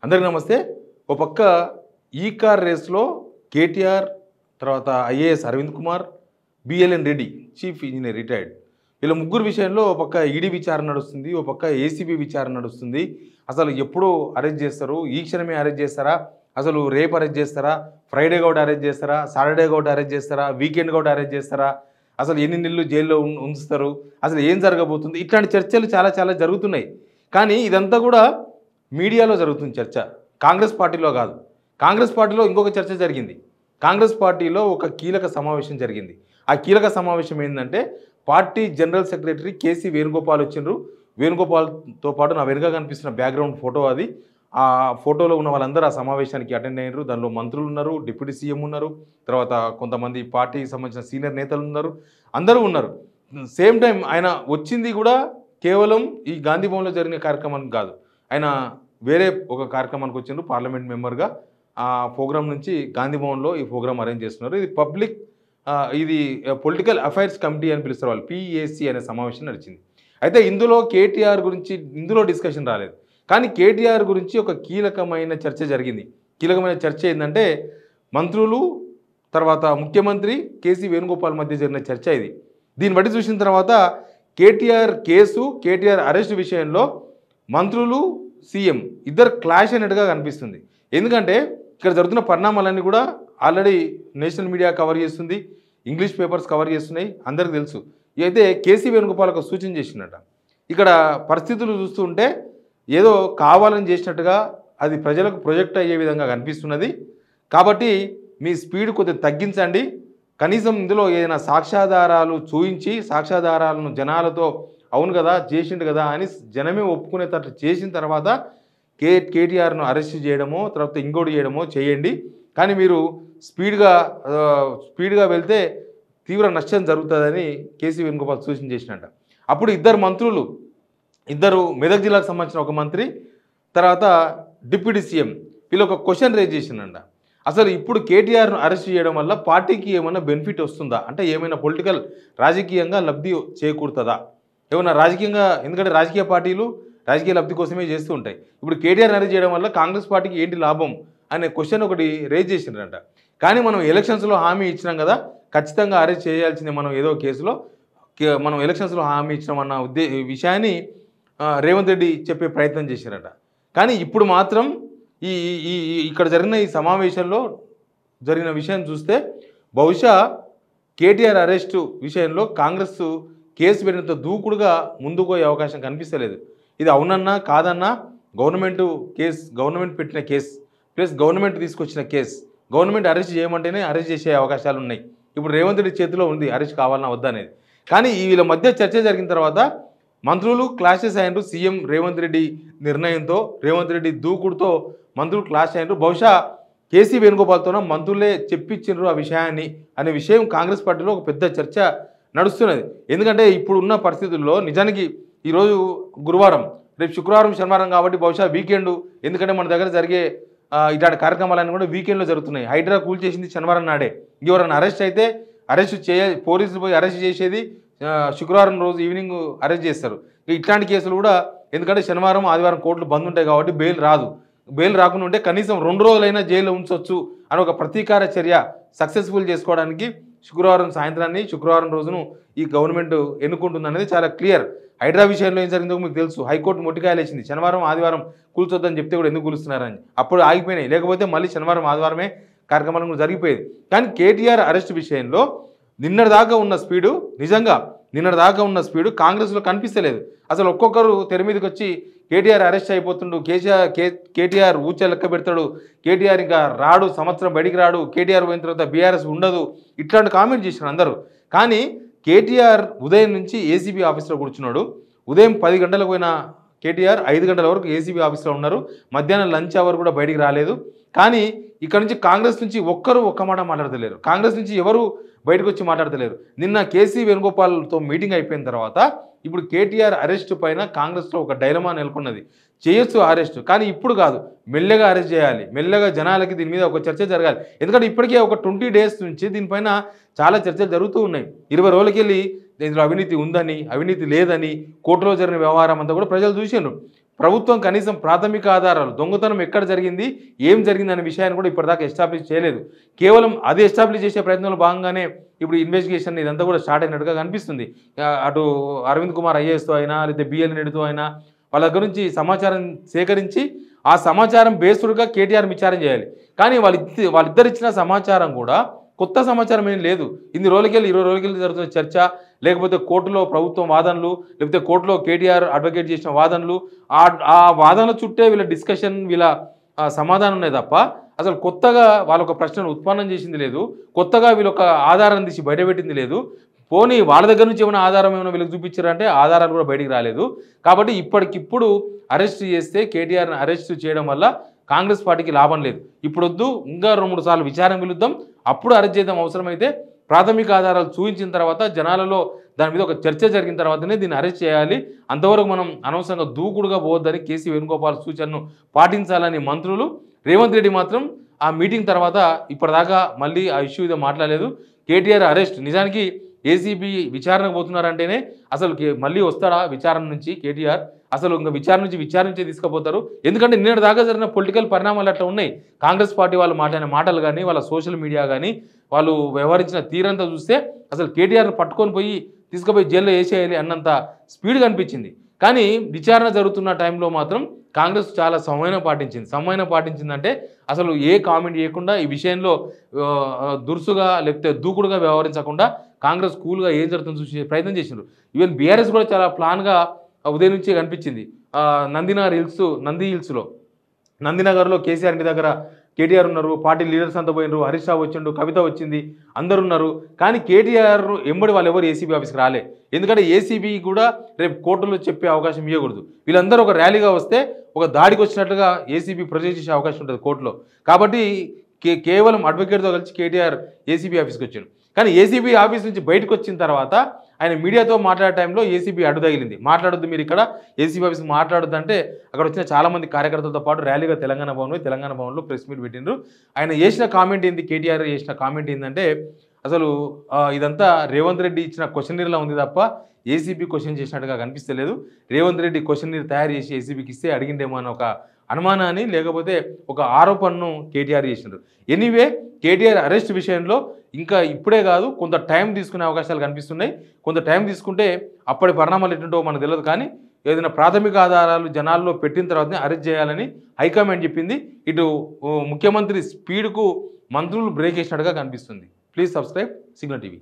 అందరికీ నమస్తే. ఓ పక్క ఈ కార్ రేస్‌లో కేటీఆర్, తర్వాత IAS Arvind Kumar, BLN Reddy chief engineer retired. వీళ్ళ ముగ్గురు విషయంలో ఓ పక్క ఈడీ విచారణ నడుస్తుంది. ఓ పక్క ఏసీబీ విచారణ నడుస్తుంది. అసలు ఎప్పుడు అరెస్ట్ చేస్తారు? ఈ క్షణమే అరెస్ట్ చేస్తారా? అసలు రేపు అరెస్ట్ చేస్తారా? ఫ్రైడే కూడా అరెస్ట్ చేస్తారా? సాటర్డే కూడా అరెస్ట్ చేస్తారా? వీకెండ్ కూడా అరెస్ట్ చేస్తారా? అసలు ఎన్ని నెలలు జైల్లో ఉంచుతారు? అసలు ఏం జరగబోతుంది? ఇట్లాంటి చర్చలు చాలా జరుగుతున్నాయి. కానీ ఇదంతా కూడా మీడియాలో జరుగుతుంది చర్చ. కాంగ్రెస్ పార్టీలో కాదు. కాంగ్రెస్ పార్టీలో ఇంకొక చర్చ జరిగింది. కాంగ్రెస్ పార్టీలో ఒక కీలక సమావేశం జరిగింది. ఆ కీలక సమావేశం ఏంటంటే party general secretary KC Venugopal వచ్చిండ్రు. వేణుగోపాల్తో పాటు నా వెనుక కనిపిస్తున్న బ్యాక్గ్రౌండ్ ఫోటో అది. ఆ ఫోటోలో ఉన్న వాళ్ళందరూ ఆ సమావేశానికి అటెండ్ అయ్యారు. దానిలో మంత్రులు ఉన్నారు, డిప్యూటీ సీఎం ఉన్నారు, తర్వాత కొంతమంది పార్టీకి సంబంధించిన సీనియర్ నేతలు ఉన్నారు, అందరూ ఉన్నారు. సేమ్ టైం ఆయన వచ్చింది కూడా కేవలం ఈ గాంధీ భవన్లో జరిగిన కార్యక్రమానికి కాదు. ఆయన వేరే ఒక కార్యక్రమానికి వచ్చిండ్రు పార్లమెంట్ మెంబర్గా. ఆ ప్రోగ్రామ్ నుంచి గాంధీ భవన్లో ఈ ప్రోగ్రామ్ అరేంజ్ చేస్తున్నారు. ఇది పబ్లిక్ ఇది పొలిటికల్ అఫైర్స్ కమిటీ అని పిలుస్తారు వాళ్ళు, పిఏసి అనే సమావేశం నడిచింది. అయితే ఇందులో కేటీఆర్ గురించి డిస్కషన్ రాలేదు. కానీ కేటీఆర్ గురించి ఒక కీలకమైన చర్చ జరిగింది. కీలకమైన చర్చ ఏంటంటే మంత్రులు, తర్వాత ముఖ్యమంత్రి కేసీ వేణుగోపాల్ మధ్య జరిగిన చర్చ ఇది. దీన్ని బట్టి చూసిన తర్వాత కేటీఆర్ కేసు, కేటీఆర్ అరెస్ట్ విషయంలో మంత్రులు, సీఎం ఇద్దరు క్లాష్ అయినట్టుగా కనిపిస్తుంది. ఎందుకంటే ఇక్కడ జరుగుతున్న పరిణామాలన్నీ కూడా ఆల్రెడీ నేషనల్ మీడియా కవర్ చేస్తుంది, ఇంగ్లీష్ పేపర్స్ కవర్ చేస్తున్నాయి, అందరికీ తెలుసు. అయితే కేసీ వేణుగోపాల్ ఒక సూచన చేసినట్ట. ఇక్కడ పరిస్థితులు చూస్తుంటే ఏదో కావాలని చేసినట్టుగా అది ప్రజలకు ప్రొజెక్ట్ అయ్యే విధంగా కనిపిస్తున్నది. కాబట్టి మీ స్పీడ్ కొద్దిగా తగ్గించండి. కనీసం ఇందులో ఏదైనా సాక్ష్యాధారాలు చూయించి, సాక్ష్యాధారాలను జనాలతో అవును కదా చేసిండు కదా అని జనమే ఒప్పుకునేటట్లు చేసిన తర్వాత కేటీఆర్ను అరెస్ట్ చేయడమో తర్వాత ఇంకోటి చేయడమో చేయండి. కానీ మీరు స్పీడ్గా వెళ్తే తీవ్ర నష్టం జరుగుతుందని కేసీ వేణుగోపాల్ సూచన చేసినట్ట. అప్పుడు ఇద్దరు మెదక్ జిల్లాకు సంబంధించిన ఒక మంత్రి, తర్వాత డిప్యూటీ సీఎం వీళ్ళు ఒక క్వశ్చన్ రేజ్ చేసిందంట. అసలు ఇప్పుడు కేటీఆర్ను అరెస్ట్ చేయడం వల్ల పార్టీకి ఏమైనా బెనిఫిట్ వస్తుందా? అంటే ఏమైనా పొలిటికల్ రాజకీయంగా లబ్ధి చేకూరుతుందా? ఏమన్నా రాజకీయంగా, ఎందుకంటే రాజకీయ పార్టీలు రాజకీయ లబ్ధి కోసమే చేస్తూ ఉంటాయి. ఇప్పుడు కేటీఆర్ అరెస్ట్ చేయడం వల్ల కాంగ్రెస్ పార్టీకి ఏంటి లాభం అనే క్వశ్చన్ ఒకటి రేజ్ చేసిండ్రంట. కానీ మనం ఎలక్షన్స్లో హామీ ఇచ్చినాం కదా, ఖచ్చితంగా అరెస్ట్ చేయాల్సిందే మనం ఏదో కేసులో, మనం ఎలక్షన్స్లో హామీ ఇచ్చినామన్న విషయాన్ని రేవంత్ రెడ్డి చెప్పే ప్రయత్నం చేశారట. కానీ ఇప్పుడు మాత్రం ఇక్కడ జరిగిన ఈ సమావేశంలో జరిగిన విషయం చూస్తే బహుశా కేటీఆర్ అరెస్టు విషయంలో కాంగ్రెస్ కేసు పెట్టినంత దూకుడుగా ముందుకు పోయే అవకాశం కనిపిస్తలేదు. ఇది అవునన్నా కాదన్నా గవర్నమెంట్ పెట్టిన కేసు ప్లస్ గవర్నమెంట్ తీసుకొచ్చిన కేసు, గవర్నమెంట్ అరెస్ట్ చేయమంటేనే అరెస్ట్ చేసే అవకాశాలు ఉన్నాయి. ఇప్పుడు రేవంత్ రెడ్డి చేతిలో ఉంది అరెస్ట్ కావాలన్నా వద్దా అనేది. కానీ వీళ్ళ మధ్య చర్చ జరిగిన తర్వాత మంత్రులు క్లాషెస్ అయ్యారు. సీఎం రేవంత్ రెడ్డి నిర్ణయంతో, రేవంత్ రెడ్డి దూకుడుతో మంత్రులు క్లాష్ అయ్యారు. బహుశా కేసీ వేణుగోపాల్తోన మంత్రులే చెప్పించారు ఆ విషయాన్ని అనే విషయం కాంగ్రెస్ పార్టీలో ఒక పెద్ద చర్చ నడుస్తున్నది. ఎందుకంటే ఇప్పుడున్న పరిస్థితుల్లో నిజానికి ఈరోజు గురువారం, రేపు శుక్రవారం, శనివారం కాబట్టి బహుశా వీకెండ్, ఎందుకంటే మన దగ్గర జరిగే ఇలాంటి కార్యక్రమాలన్నీ కూడా వీకెండ్లో జరుగుతున్నాయి. హైడ్రా కూల్ చేసింది శనివారం నాడే. ఎవరైనా అరెస్ట్ అయితే పోలీసులు పోయి అరెస్ట్ చేసేది శుక్రవారం రోజు ఈవినింగ్ అరెస్ట్ చేస్తారు. ఇట్లాంటి కేసులు కూడా ఎందుకంటే శనివారం, ఆదివారం కోర్టులు బంద్ ఉంటాయి కాబట్టి బెయిల్ రాదు. బెయిల్ రాకుండా ఉంటే కనీసం 2 రోజులైనా జైల్లో ఉంచవచ్చు అని ఒక ప్రతీకార చర్య సక్సెస్ఫుల్ చేసుకోవడానికి శుక్రవారం రోజును ఈ గవర్నమెంట్ ఎన్నుకుంటుంది అనేది చాలా క్లియర్. హైడ్రా విషయంలో ఏం జరిగిందో మీకు తెలుసు. హైకోర్టు మొట్టికాయలు వేసింది. శనివారం, ఆదివారం కూల్చొద్దని చెప్తే కూడా ఎందుకు కూలుస్తున్నారని. అప్పుడు ఆగిపోయినాయి. లేకపోతే మళ్ళీ శనివారం, ఆదివారమే కార్యక్రమాలు కూడా జరిగిపోయేది. కానీ కేటీఆర్ అరెస్ట్ విషయంలో నిన్నటిదాకా ఉన్న స్పీడు కాంగ్రెస్లో కనిపిస్తలేదు. అసలు ఒక్కొక్కరు తెర మీదకి వచ్చి కేటీఆర్ అరెస్ట్ అయిపోతుండు, కేటీఆర్ ఊచ లెక్క పెడతాడు, కేటీఆర్ ఇంకా రాడు, సంవత్సరం బయటికి రాడు, కేటీఆర్ పోయిన తర్వాత బీఆర్ఎస్ ఉండదు, ఇట్లాంటి కామెంట్ చేసినారు అందరూ. కానీ కేటీఆర్ ఉదయం నుంచి ఏసీబీ ఆఫీస్లో కూర్చున్నాడు. ఉదయం 10 గంటలకు పోయిన కేటీఆర్ 5 గంటల వరకు ఏసీబీ ఆఫీస్లో ఉన్నారు. మధ్యాహ్నం లంచ్ అవర్ కూడా బయటికి రాలేదు. కానీ ఇక్కడ నుంచి కాంగ్రెస్ నుంచి ఒక్క మాట మాట్లాడతలేరు. కాంగ్రెస్ నుంచి ఎవరు బయటకు వచ్చి మాట్లాడతలేరు. నిన్న కేసీ వేణుగోపాల్తో మీటింగ్ అయిపోయిన తర్వాత ఇప్పుడు కేటీఆర్ అరెస్ట్ పైన కాంగ్రెస్లో ఒక డైలమా నెలకొన్నది. చేయొచ్చు అరెస్ట్, కానీ ఇప్పుడు కాదు, మెల్లగా అరెస్ట్ చేయాలి, మెల్లగా జనాలకి దీని మీద ఒక చర్చ జరగాలి. ఎందుకంటే ఇప్పటికే ఒక 20 డేస్ నుంచి దీనిపైన చాలా చర్చలు జరుగుతూ ఉన్నాయి. 20 రోజులకెళ్ళి ఇందులో అవినీతి ఉందని, అవినీతి లేదని, కోర్టులో జరిగిన వ్యవహారం అంతా కూడా ప్రజలు చూసిండ్రు. ప్రభుత్వం కనీసం ప్రాథమిక ఆధారాలు దొంగతనం ఎక్కడ జరిగింది, ఏం జరిగింది అనే విషయాన్ని కూడా ఇప్పటిదాకా ఎస్టాబ్లిష్ చేయలేదు. కేవలం అది ఎస్టాబ్లిష్ చేసే ప్రయత్నంలో భాగంగానే ఇప్పుడు ఇన్వెస్టిగేషన్ ఇదంతా కూడా స్టార్ట్ అయినట్టుగా కనిపిస్తుంది. అటు అరవింద్ కుమార్ ఐఏఎస్తో అయినా లేదా బిఎల్ రెడ్డితో అయినా వాళ్ళ దగ్గర నుంచి సమాచారం సేకరించి ఆ సమాచారం బేస్డ్గా కేటీఆర్ విచారణ చేయాలి. కానీ వాళ్ళిద్దరు ఇచ్చిన సమాచారం కూడా కొత్త సమాచారం ఏం లేదు. ఇన్ని రోజులకెళ్ళి 20 రోజులకెళ్ళి జరుగుతున్న చర్చ, లేకపోతే కోర్టులో ప్రభుత్వం వాదనలు, లేకపోతే కోర్టులో కేటీఆర్ అడ్వకేట్ చేసిన వాదనలు, ఆ వాదనల చుట్టే వీళ్ళ డిస్కషన్, వీళ్ళ సమాధానం ఉన్నాయి తప్ప అసలు కొత్తగా వాళ్ళొక ప్రశ్నను ఉత్పన్నం చేసింది లేదు. కొత్తగా వీళ్ళొక ఆధారం తీసి బయటపెట్టింది లేదు. పోనీ వాళ్ళ దగ్గర నుంచి ఏమైనా ఆధారం ఏమైనా వీళ్ళకి చూపించారంటే ఆధారాలు కూడా బయటికి రాలేదు. కాబట్టి ఇప్పటికిప్పుడు అరెస్ట్ చేస్తే కేటీఆర్ని అరెస్ట్ చేయడం వల్ల కాంగ్రెస్ పార్టీకి లాభం లేదు. ఇప్పుడొద్దు, ఇంకా 2-3 సార్లు విచారణ పిలుద్దాం, అప్పుడు అరెస్ట్ చేద్దాం. అవసరమైతే ప్రాథమిక ఆధారాలు చూపించిన తర్వాత జనాలలో దాని మీద ఒక చర్చ జరిగిన తర్వాతనే దీన్ని అరెస్ట్ చేయాలి. అంతవరకు మనం అనవసరంగా దూకుడుగా పోవద్దని కేసీ వేణుగోపాల్ సూచనను పాటించాలని మంత్రులు. రేవంత్ రెడ్డి మాత్రం ఆ మీటింగ్ తర్వాత ఇప్పటిదాకా మళ్ళీ ఆ ఇష్యూ మీద మాట్లాడలేదు. కేటీఆర్ అరెస్ట్ నిజానికి ఏసీబీ విచారణకు పోతున్నారంటేనే అసలు మళ్ళీ వస్తాడా విచారణ నుంచి కేటీఆర్? అసలు ఇంకా విచారించే తీసుకుపోతారు. ఎందుకంటే నిన్నటి దాకా జరిగిన పొలిటికల్ పరిణామాలు అట్లా ఉన్నాయి. కాంగ్రెస్ పార్టీ వాళ్ళు మాట్లాడిన మాటలు కానీ, వాళ్ళ సోషల్ మీడియా కానీ, వాళ్ళు వ్యవహరించిన తీరంతా చూస్తే అసలు కేటీఆర్ని పట్టుకొని పోయి తీసుకుపోయి జైల్లో వేసేయాలి అన్నంత స్పీడ్ కనిపించింది. కానీ విచారణ జరుగుతున్న టైంలో మాత్రం కాంగ్రెస్ చాలా సమన్వయం పాటించిందంటే అసలు ఏ కామెంట్ చేయకుండా ఈ విషయంలో దురుసుగా లేకపోతే దూకుడుగా వ్యవహరించకుండా కాంగ్రెస్ కూల్గా ఏం జరుగుతుందో చూసే ప్రయత్నం చేసిండ్రు. ఈవెన్ బీఆర్ఎస్ కూడా చాలా ప్లాన్గా ఉదయం నుంచే కనిపించింది. నంది హిల్స్లో నందినగర్లో కేసీఆర్ ఇంటి దగ్గర కేటీఆర్ ఉన్నారు, పార్టీ లీడర్స్ అంతా పోయినారు, హరీష్ రావు వచ్చిండు, కవిత వచ్చింది, అందరు ఉన్నారు. కానీ కేటీఆర్ ఎంబడి వాళ్ళు ఎవరు ఏసీబీ ఆఫీస్కి రాలే. ఎందుకంటే ఏసీబీ కూడా రేపు కోర్టులో చెప్పే అవకాశం ఇవ్వకూడదు. వీళ్ళందరూ ఒక ర్యాలీగా వస్తే ఒక దాడికి వచ్చినట్లుగా ఏసీబీ ప్రొజెక్ట్ చేసే అవకాశం ఉంటుంది కోర్టులో. కాబట్టి కేవలం అడ్వకేట్తో కలిసి కేటీఆర్ ఏసీబీ ఆఫీస్కి వచ్చాడు. కానీ ఏసీబీ ఆఫీస్ నుంచి బయటకు వచ్చిన తర్వాత ఆయన మీడియాతో మాట్లాడే టైంలో ఏసీబీ అడ్డు తగిలింది. మాట్లాడొద్దు మీరు ఇక్కడ, ఏసీబీ ఆఫీస్ మాట్లాడొద్దు అంటే అక్కడ వచ్చిన చాలామంది కార్యకర్తలతో పాటు ర్యాలీగా తెలంగాణ భవన్లో ప్రెస్ మీట్ పెట్టిండ్రు. ఆయన చేసిన కామెంట్ ఏంది, కేటీఆర్ చేసిన కామెంట్ ఏంటంటే అసలు ఇదంతా రేవంత్ రెడ్డి ఇచ్చిన క్వశ్చనీర్లా ఉంది తప్ప ఏసీబీ క్వశ్చన్ చేసినట్టుగా కనిపిస్తలేదు. రేవంత్ రెడ్డి క్వశ్చనీర్ తయారు చేసి ఏసీబీకి ఇస్తే అడిగిండేమో అని ఒక అనుమానాన్ని, లేకపోతే ఒక ఆరోపణను కేటీఆర్ చేసినారు. ఎనీవే కేటీఆర్ అరెస్ట్ విషయంలో ఇంకా ఇప్పుడే కాదు, కొంత టైం తీసుకునే అవకాశాలు కనిపిస్తున్నాయి. కొంత టైం తీసుకుంటే అప్పటి పరిణామాలు ఎటుంటో మనకు తెలియదు. కానీ ఏదైనా ప్రాథమిక ఆధారాలు జనాల్లో పెట్టిన తర్వాతనే అరెస్ట్ చేయాలని హైకమాండ్ చెప్పింది. ఇటు ముఖ్యమంత్రి స్పీడ్కు మంత్రులు బ్రేక్ వేసినట్టుగా కనిపిస్తుంది. Please subscribe signal TV.